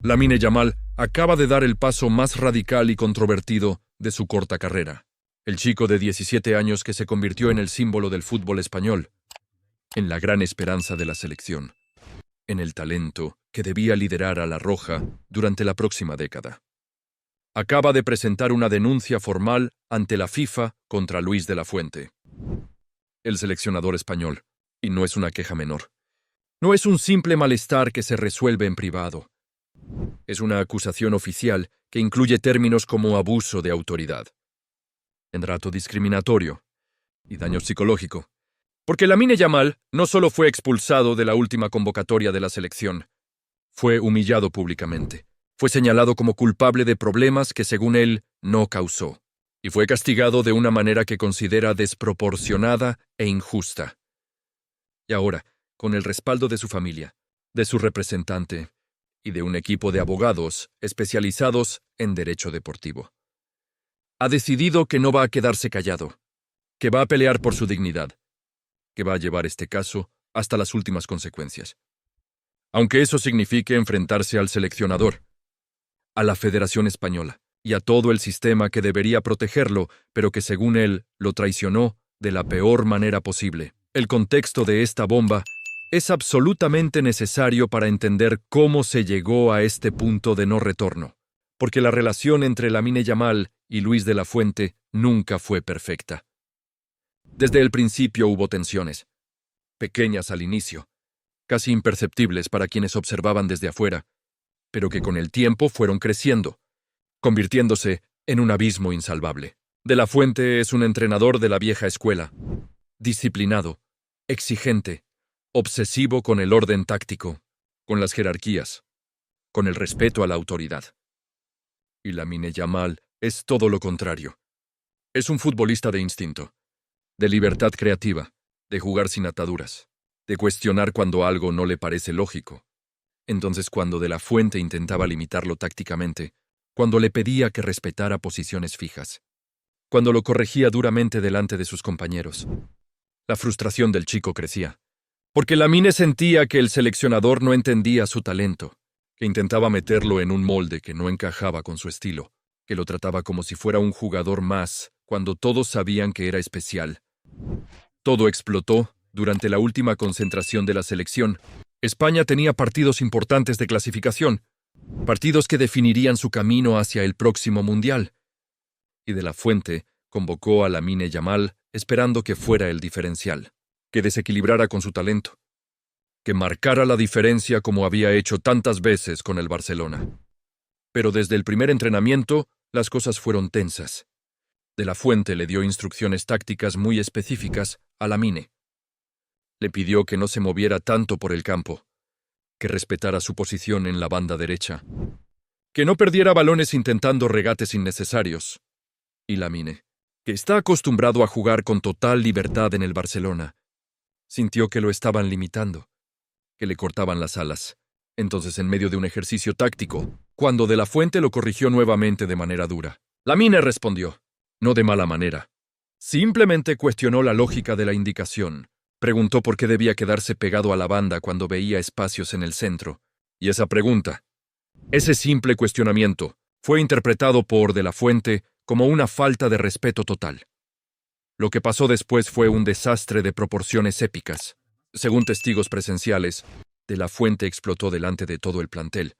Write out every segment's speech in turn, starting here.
Lamine Yamal acaba de dar el paso más radical y controvertido de su corta carrera. El chico de 17 años que se convirtió en el símbolo del fútbol español, en la gran esperanza de la selección, en el talento que debía liderar a la Roja durante la próxima década. Acaba de presentar una denuncia formal ante la FIFA contra Luis de la Fuente, el seleccionador español, y no es una queja menor. No es un simple malestar que se resuelve en privado. Es una acusación oficial que incluye términos como abuso de autoridad, en trato discriminatorio y daño psicológico. Porque Lamine Yamal no solo fue expulsado de la última convocatoria de la selección, fue humillado públicamente. Fue señalado como culpable de problemas que, según él, no causó. Y fue castigado de una manera que considera desproporcionada e injusta. Y ahora, con el respaldo de su familia, de su representante y de un equipo de abogados especializados en derecho deportivo, ha decidido que no va a quedarse callado, que va a pelear por su dignidad, que va a llevar este caso hasta las últimas consecuencias. Aunque eso signifique enfrentarse al seleccionador, a la Federación Española y a todo el sistema que debería protegerlo, pero que según él lo traicionó de la peor manera posible. El contexto de esta bomba es absolutamente necesario para entender cómo se llegó a este punto de no retorno, porque la relación entre Lamine Yamal y Luis de la Fuente nunca fue perfecta. Desde el principio hubo tensiones, pequeñas al inicio, casi imperceptibles para quienes observaban desde afuera, pero que con el tiempo fueron creciendo, convirtiéndose en un abismo insalvable. De la Fuente es un entrenador de la vieja escuela, disciplinado, exigente, obsesivo con el orden táctico, con las jerarquías, con el respeto a la autoridad. Y Lamine Yamal es todo lo contrario. Es un futbolista de instinto, de libertad creativa, de jugar sin ataduras, de cuestionar cuando algo no le parece lógico. Entonces, cuando de la Fuente intentaba limitarlo tácticamente, cuando le pedía que respetara posiciones fijas, cuando lo corregía duramente delante de sus compañeros, la frustración del chico crecía. Porque Lamine sentía que el seleccionador no entendía su talento, que intentaba meterlo en un molde que no encajaba con su estilo, que lo trataba como si fuera un jugador más, cuando todos sabían que era especial. Todo explotó durante la última concentración de la selección. España tenía partidos importantes de clasificación, partidos que definirían su camino hacia el próximo Mundial. Y de la Fuente convocó a Lamine Yamal esperando que fuera el diferencial, que desequilibrara con su talento, que marcara la diferencia como había hecho tantas veces con el Barcelona. Pero desde el primer entrenamiento, las cosas fueron tensas. De la Fuente le dio instrucciones tácticas muy específicas a Lamine. Le pidió que no se moviera tanto por el campo, que respetara su posición en la banda derecha, que no perdiera balones intentando regates innecesarios. Y Lamine, que está acostumbrado a jugar con total libertad en el Barcelona, sintió que lo estaban limitando, que le cortaban las alas. Entonces, en medio de un ejercicio táctico, cuando de la Fuente lo corrigió nuevamente de manera dura, Lamine respondió, no de mala manera. Simplemente cuestionó la lógica de la indicación. Preguntó por qué debía quedarse pegado a la banda cuando veía espacios en el centro. Y esa pregunta, ese simple cuestionamiento, fue interpretado por de la Fuente como una falta de respeto total. Lo que pasó después fue un desastre de proporciones épicas. Según testigos presenciales, de la Fuente explotó delante de todo el plantel.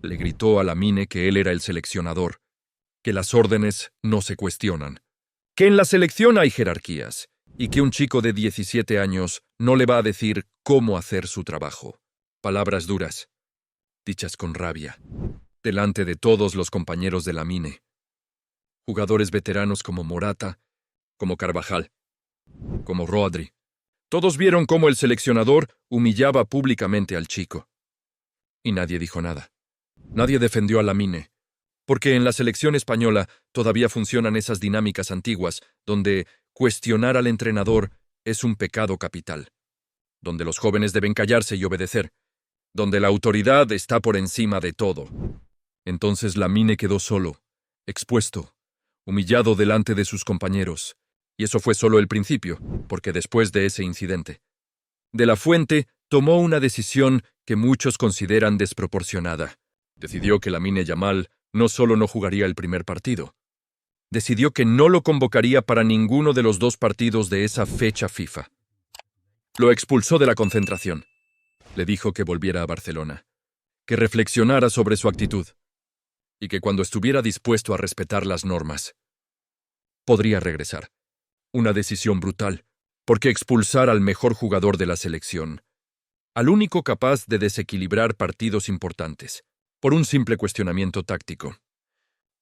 Le gritó a Lamine que él era el seleccionador, que las órdenes no se cuestionan, que en la selección hay jerarquías, y que un chico de 17 años no le va a decir cómo hacer su trabajo. Palabras duras, dichas con rabia, delante de todos los compañeros de Lamine. Jugadores veteranos como Morata, como Carvajal, como Rodri. Todos vieron cómo el seleccionador humillaba públicamente al chico. Y nadie dijo nada. Nadie defendió a Lamine, porque en la selección española todavía funcionan esas dinámicas antiguas donde cuestionar al entrenador es un pecado capital, donde los jóvenes deben callarse y obedecer, donde la autoridad está por encima de todo. Entonces Lamine quedó solo, expuesto, humillado delante de sus compañeros, y eso fue solo el principio, porque después de ese incidente, de la Fuente tomó una decisión que muchos consideran desproporcionada. Decidió que Lamine Yamal no solo no jugaría el primer partido, decidió que no lo convocaría para ninguno de los 2 partidos de esa fecha FIFA. Lo expulsó de la concentración. Le dijo que volviera a Barcelona, que reflexionara sobre su actitud y que cuando estuviera dispuesto a respetar las normas, podría regresar. Una decisión brutal, porque expulsar al mejor jugador de la selección, al único capaz de desequilibrar partidos importantes, por un simple cuestionamiento táctico.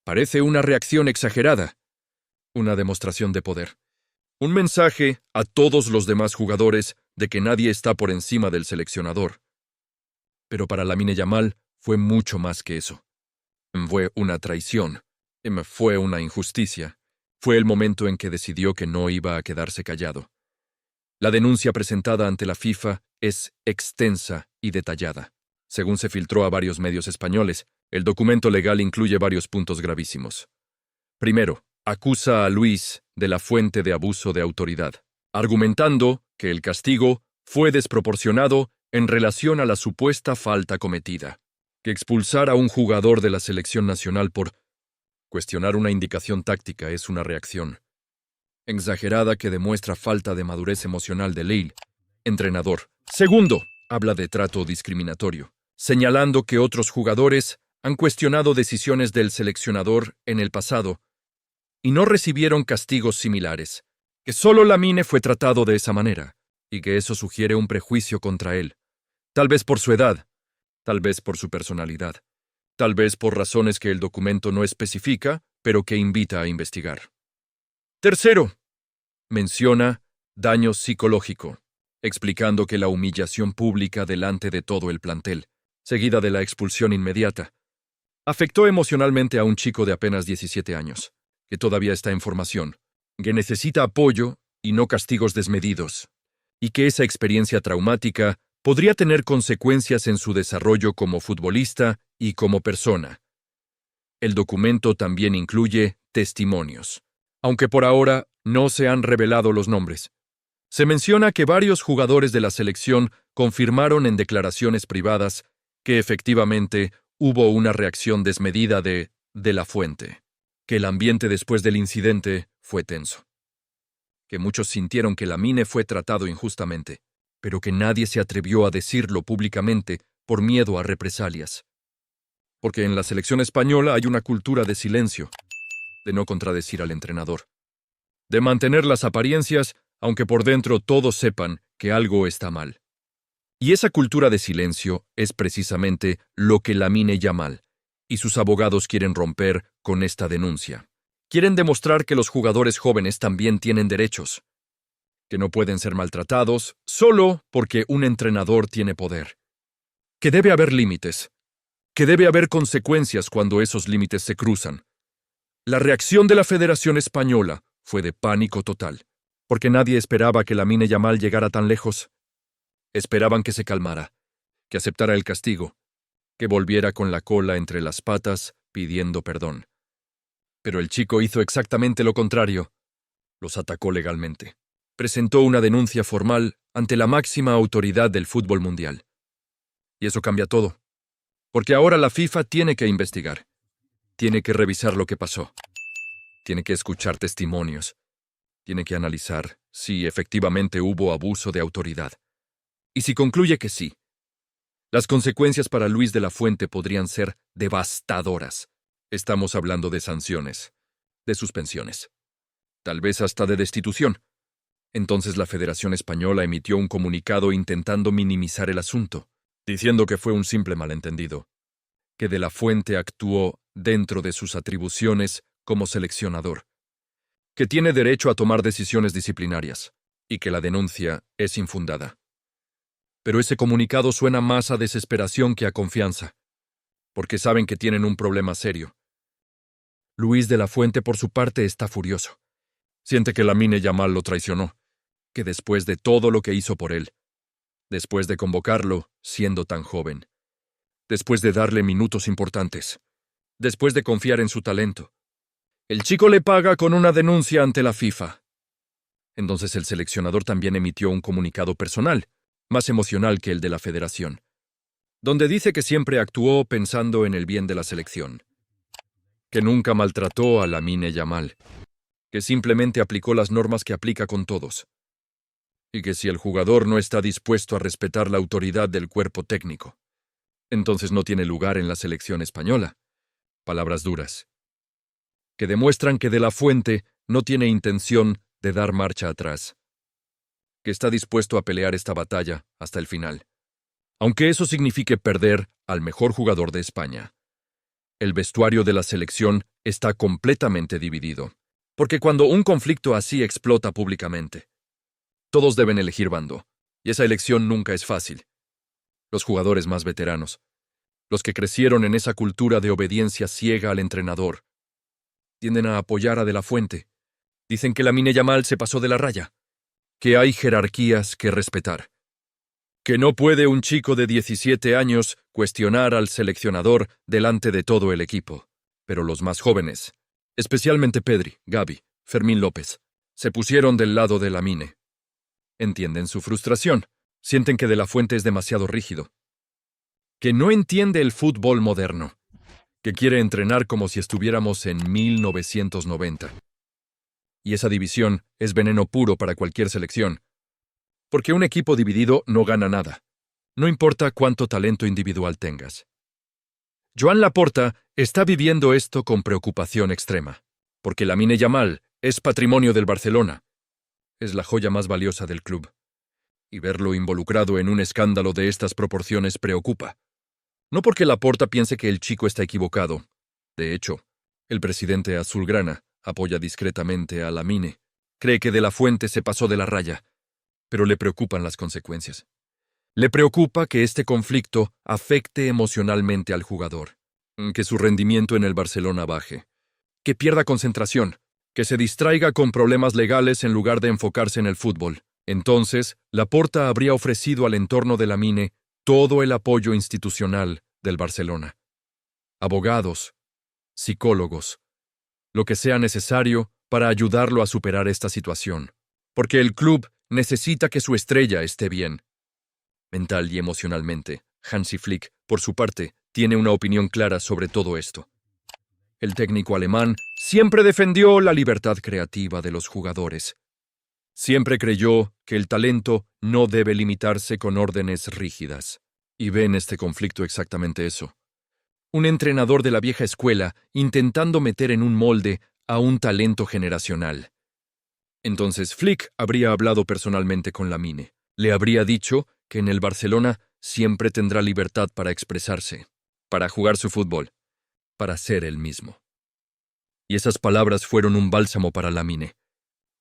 Parece una reacción exagerada, una demostración de poder. Un mensaje a todos los demás jugadores de que nadie está por encima del seleccionador. Pero para Lamine Yamal fue mucho más que eso. Fue una traición. Fue una injusticia. Fue el momento en que decidió que no iba a quedarse callado. La denuncia presentada ante la FIFA es extensa y detallada. Según se filtró a varios medios españoles, el documento legal incluye varios puntos gravísimos. Primero, acusa a Luis de la Fuente de abuso de autoridad, argumentando que el castigo fue desproporcionado en relación a la supuesta falta cometida, que expulsar a un jugador de la selección nacional por cuestionar una indicación táctica es una reacción exagerada que demuestra falta de madurez emocional de Lille, entrenador. Segundo, habla de trato discriminatorio, señalando que otros jugadores han cuestionado decisiones del seleccionador en el pasado y no recibieron castigos similares, que solo Lamine fue tratado de esa manera, y que eso sugiere un prejuicio contra él, tal vez por su edad, tal vez por su personalidad, tal vez por razones que el documento no especifica, pero que invita a investigar. Tercero, menciona daño psicológico, explicando que la humillación pública delante de todo el plantel, seguida de la expulsión inmediata, afectó emocionalmente a un chico de apenas 17 años, que todavía está en formación, que necesita apoyo y no castigos desmedidos, y que esa experiencia traumática podría tener consecuencias en su desarrollo como futbolista y como persona. El documento también incluye testimonios, aunque por ahora no se han revelado los nombres. Se menciona que varios jugadores de la selección confirmaron en declaraciones privadas que efectivamente hubo una reacción desmedida de la Fuente, que el ambiente después del incidente fue tenso, que muchos sintieron que Lamine fue tratado injustamente, pero que nadie se atrevió a decirlo públicamente por miedo a represalias. Porque en la selección española hay una cultura de silencio, de no contradecir al entrenador, de mantener las apariencias, aunque por dentro todos sepan que algo está mal. Y esa cultura de silencio es precisamente lo que Lamine Yamal y sus abogados quieren romper con esta denuncia. Quieren demostrar que los jugadores jóvenes también tienen derechos, que no pueden ser maltratados solo porque un entrenador tiene poder, que debe haber límites, que debe haber consecuencias cuando esos límites se cruzan. La reacción de la Federación Española fue de pánico total, porque nadie esperaba que Lamine Yamal llegara tan lejos. Esperaban que se calmara, que aceptara el castigo, que volviera con la cola entre las patas pidiendo perdón. Pero el chico hizo exactamente lo contrario. Los atacó legalmente. Presentó una denuncia formal ante la máxima autoridad del fútbol mundial. Y eso cambia todo, porque ahora la FIFA tiene que investigar. Tiene que revisar lo que pasó. Tiene que escuchar testimonios. Tiene que analizar si efectivamente hubo abuso de autoridad. Y si concluye que sí, las consecuencias para Luis de la Fuente podrían ser devastadoras. Estamos hablando de sanciones, de suspensiones, tal vez hasta de destitución. Entonces la Federación Española emitió un comunicado intentando minimizar el asunto, diciendo que fue un simple malentendido, que de la Fuente actuó dentro de sus atribuciones como seleccionador, que tiene derecho a tomar decisiones disciplinarias y que la denuncia es infundada. Pero ese comunicado suena más a desesperación que a confianza, porque saben que tienen un problema serio. Luis de la Fuente, por su parte, está furioso. Siente que Lamine Yamal lo traicionó, que después de todo lo que hizo por él, después de convocarlo siendo tan joven, después de darle minutos importantes, después de confiar en su talento, el chico le paga con una denuncia ante la FIFA. Entonces el seleccionador también emitió un comunicado personal, más emocional que el de la Federación. donde dice que siempre actuó pensando en el bien de la selección, que nunca maltrató a Lamine Yamal, que simplemente aplicó las normas que aplica con todos, y que si el jugador no está dispuesto a respetar la autoridad del cuerpo técnico, entonces no tiene lugar en la selección española. Palabras duras, que demuestran que De la Fuente no tiene intención de dar marcha atrás, que está dispuesto a pelear esta batalla hasta el final, aunque eso signifique perder al mejor jugador de España. El vestuario de la selección está completamente dividido, porque cuando un conflicto así explota públicamente, todos deben elegir bando, y esa elección nunca es fácil. Los jugadores más veteranos, los que crecieron en esa cultura de obediencia ciega al entrenador, tienden a apoyar a De la Fuente. Dicen que Lamine Yamal se pasó de la raya, que hay jerarquías que respetar, que no puede un chico de 17 años cuestionar al seleccionador delante de todo el equipo. Pero los más jóvenes, especialmente Pedri, Gavi, Fermín López, se pusieron del lado de Lamine. Entienden su frustración, sienten que De la Fuente es demasiado rígido, que no entiende el fútbol moderno, que quiere entrenar como si estuviéramos en 1990. Y esa división es veneno puro para cualquier selección, porque un equipo dividido no gana nada, no importa cuánto talento individual tengas. Joan Laporta está viviendo esto con preocupación extrema, porque Lamine Yamal es patrimonio del Barcelona, es la joya más valiosa del club, y verlo involucrado en un escándalo de estas proporciones preocupa. No porque Laporta piense que el chico está equivocado. De hecho, el presidente azulgrana apoya discretamente a Lamine, cree que De la Fuente se pasó de la raya, pero le preocupan las consecuencias. Le preocupa que este conflicto afecte emocionalmente al jugador, que su rendimiento en el Barcelona baje, que pierda concentración, que se distraiga con problemas legales en lugar de enfocarse en el fútbol. Entonces, Laporta habría ofrecido al entorno de Lamine todo el apoyo institucional del Barcelona. Abogados, psicólogos, lo que sea necesario para ayudarlo a superar esta situación, porque el club necesita que su estrella esté bien. Mental y emocionalmente, Hansi Flick, por su parte, tiene una opinión clara sobre todo esto. El técnico alemán siempre defendió la libertad creativa de los jugadores. Siempre creyó que el talento no debe limitarse con órdenes rígidas. Y ve en este conflicto exactamente eso. Un entrenador de la vieja escuela intentando meter en un molde a un talento generacional. Entonces Flick habría hablado personalmente con Lamine. Le habría dicho que en el Barcelona siempre tendrá libertad para expresarse, para jugar su fútbol, para ser él mismo. Y esas palabras fueron un bálsamo para Lamine,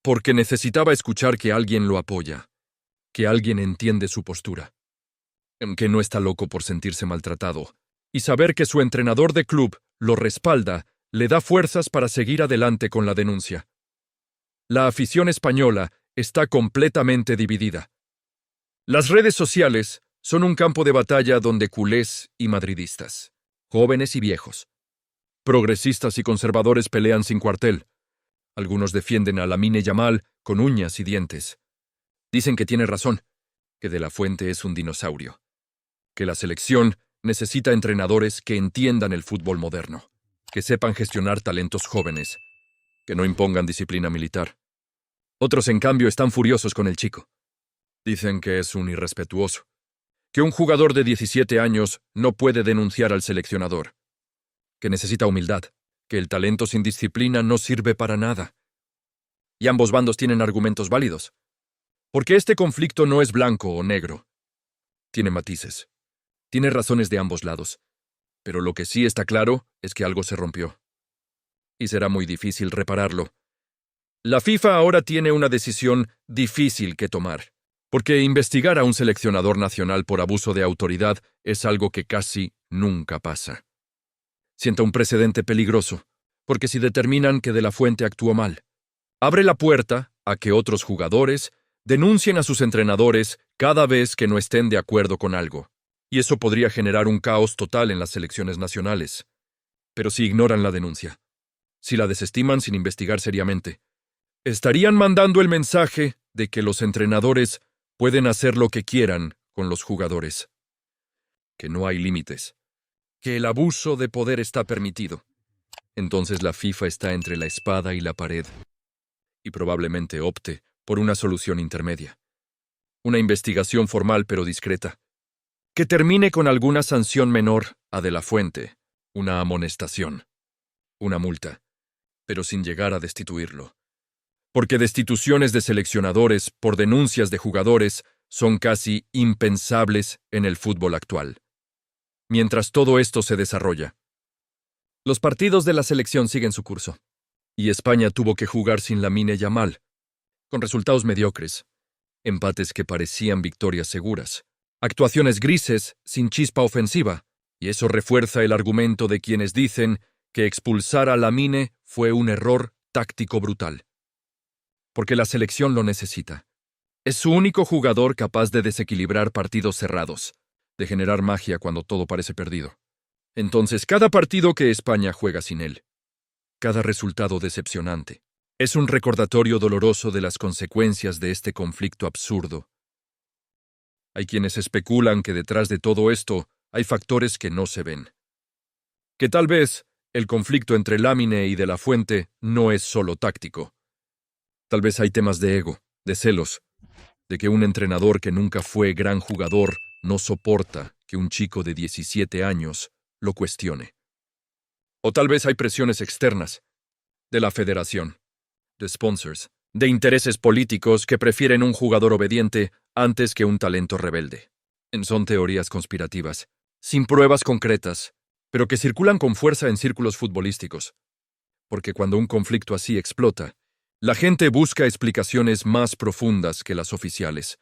porque necesitaba escuchar que alguien lo apoya, que alguien entiende su postura, que no está loco por sentirse maltratado, y saber que su entrenador de club lo respalda le da fuerzas para seguir adelante con la denuncia. La afición española está completamente dividida. Las redes sociales son un campo de batalla donde culés y madridistas, jóvenes y viejos, progresistas y conservadores pelean sin cuartel. Algunos defienden a Lamine Yamal con uñas y dientes. Dicen que tiene razón, que De la Fuente es un dinosaurio, que la selección necesita entrenadores que entiendan el fútbol moderno, que sepan gestionar talentos jóvenes, que no impongan disciplina militar. Otros, en cambio, están furiosos con el chico. Dicen que es un irrespetuoso, que un jugador de 17 años no puede denunciar al seleccionador, que necesita humildad, que el talento sin disciplina no sirve para nada. Y ambos bandos tienen argumentos válidos, porque este conflicto no es blanco o negro. Tiene matices, tiene razones de ambos lados, pero lo que sí está claro es que algo se rompió. Y será muy difícil repararlo. La FIFA ahora tiene una decisión difícil que tomar, porque investigar a un seleccionador nacional por abuso de autoridad es algo que casi nunca pasa. Sienta un precedente peligroso, porque si determinan que De la Fuente actuó mal, abre la puerta a que otros jugadores denuncien a sus entrenadores cada vez que no estén de acuerdo con algo, y eso podría generar un caos total en las selecciones nacionales. Pero si ignoran la denuncia, si la desestiman sin investigar seriamente, estarían mandando el mensaje de que los entrenadores pueden hacer lo que quieran con los jugadores. que no hay límites, que el abuso de poder está permitido. Entonces la FIFA está entre la espada y la pared, y probablemente opte por una solución intermedia. Una investigación formal pero discreta, que termine con alguna sanción menor a De la Fuente, una amonestación, una multa, pero sin llegar a destituirlo. Porque destituciones de seleccionadores por denuncias de jugadores son casi impensables en el fútbol actual. Mientras todo esto se desarrolla, los partidos de la selección siguen su curso, y España tuvo que jugar sin Lamine Yamal, con resultados mediocres, empates que parecían victorias seguras, actuaciones grises sin chispa ofensiva, y eso refuerza el argumento de quienes dicen que expulsar a Lamine fue un error táctico brutal. Porque la selección lo necesita. Es su único jugador capaz de desequilibrar partidos cerrados, de generar magia cuando todo parece perdido. Entonces, cada partido que España juega sin él, cada resultado decepcionante, es un recordatorio doloroso de las consecuencias de este conflicto absurdo. Hay quienes especulan que detrás de todo esto hay factores que no se ven. Que tal vez el conflicto entre Lamine y De la Fuente no es solo táctico. Tal vez hay temas de ego, de celos, de que un entrenador que nunca fue gran jugador no soporta que un chico de 17 años lo cuestione. O tal vez hay presiones externas, de la federación, de sponsors, de intereses políticos que prefieren un jugador obediente antes que un talento rebelde. Son teorías conspirativas, sin pruebas concretas, pero que circulan con fuerza en círculos futbolísticos. Porque cuando un conflicto así explota, la gente busca explicaciones más profundas que las oficiales.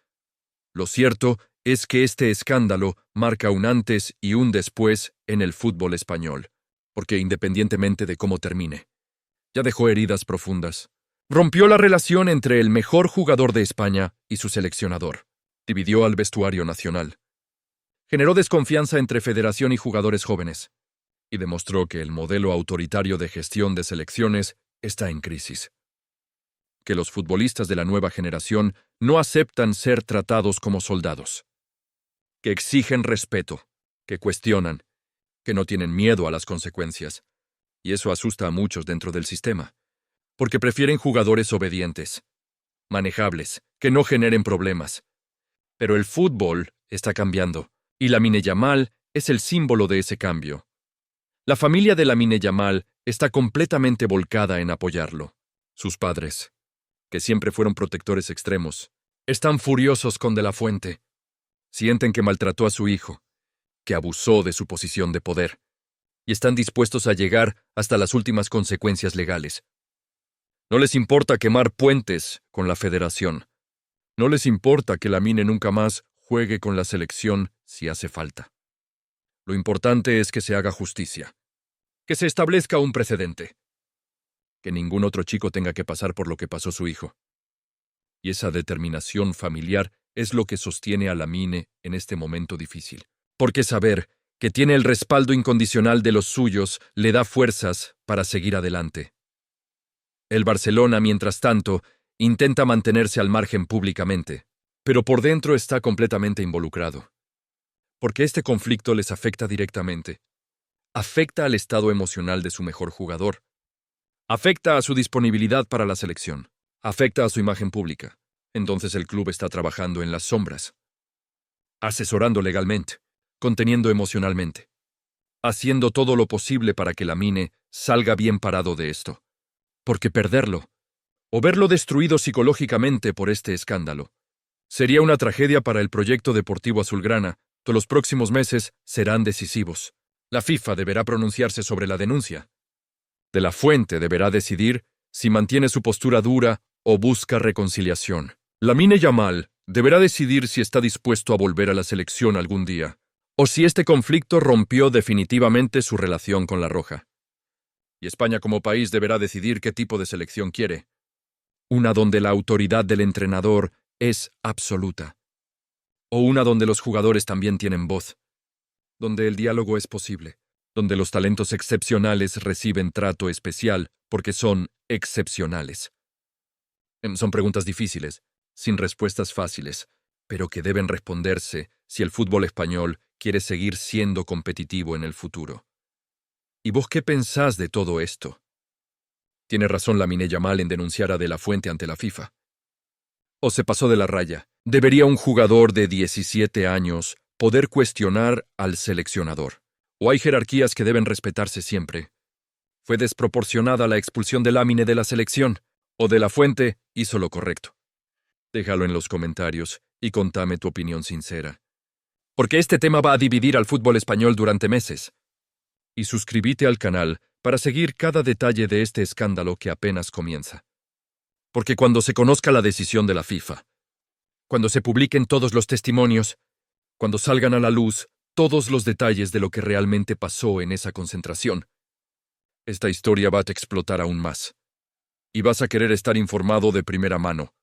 Lo cierto es que este escándalo marca un antes y un después en el fútbol español, porque independientemente de cómo termine, ya dejó heridas profundas. Rompió la relación entre el mejor jugador de España y su seleccionador. Dividió al vestuario nacional. Generó desconfianza entre federación y jugadores jóvenes. Y demostró que el modelo autoritario de gestión de selecciones está en crisis. Que los futbolistas de la nueva generación no aceptan ser tratados como soldados. Que exigen respeto, que cuestionan, que no tienen miedo a las consecuencias. Y eso asusta a muchos dentro del sistema. Porque prefieren jugadores obedientes, manejables, que no generen problemas. Pero el fútbol está cambiando, y Lamine Yamal es el símbolo de ese cambio. La familia de Lamine Yamal está completamente volcada en apoyarlo. Sus padres, que siempre fueron protectores extremos, están furiosos con De la Fuente. Sienten que maltrató a su hijo, que abusó de su posición de poder, y están dispuestos a llegar hasta las últimas consecuencias legales. No les importa quemar puentes con la federación. No les importa que Lamine nunca más juegue con la selección si hace falta. Lo importante es que se haga justicia, que se establezca un precedente, que ningún otro chico tenga que pasar por lo que pasó su hijo. Y esa determinación familiar es lo que sostiene a Lamine en este momento difícil. Porque saber que tiene el respaldo incondicional de los suyos le da fuerzas para seguir adelante. El Barcelona, mientras tanto, intenta mantenerse al margen públicamente, pero por dentro está completamente involucrado. Porque este conflicto les afecta directamente. Afecta al estado emocional de su mejor jugador. Afecta a su disponibilidad para la selección. Afecta a su imagen pública. Entonces el club está trabajando en las sombras. Asesorando legalmente, conteniendo emocionalmente. Haciendo todo lo posible para que Lamine salga bien parado de esto. Porque perderlo, o verlo destruido psicológicamente por este escándalo, sería una tragedia para el proyecto deportivo azulgrana, que los próximos meses serán decisivos. La FIFA deberá pronunciarse sobre la denuncia. De la Fuente deberá decidir si mantiene su postura dura o busca reconciliación. Lamine Yamal deberá decidir si está dispuesto a volver a la selección algún día, o si este conflicto rompió definitivamente su relación con la Roja. Y España como país deberá decidir qué tipo de selección quiere. Una donde la autoridad del entrenador es absoluta. O una donde los jugadores también tienen voz. Donde el diálogo es posible. Donde los talentos excepcionales reciben trato especial porque son excepcionales. Son preguntas difíciles, sin respuestas fáciles, pero que deben responderse si el fútbol español Quieres seguir siendo competitivo en el futuro. ¿Y vos qué pensás de todo esto? Tiene razón Lamine Yamal en denunciar a De La Fuente ante la FIFA. ¿O se pasó de la raya? ¿Debería un jugador de 17 años poder cuestionar al seleccionador? ¿O hay jerarquías que deben respetarse siempre? ¿Fue desproporcionada la expulsión de Lamine de la selección? ¿O De La Fuente hizo lo correcto? Déjalo en los comentarios y contame tu opinión sincera. Porque este tema va a dividir al fútbol español durante meses. Y suscríbete al canal para seguir cada detalle de este escándalo que apenas comienza. Porque cuando se conozca la decisión de la FIFA, cuando se publiquen todos los testimonios, cuando salgan a la luz todos los detalles de lo que realmente pasó en esa concentración, esta historia va a explotar aún más. Y vas a querer estar informado de primera mano.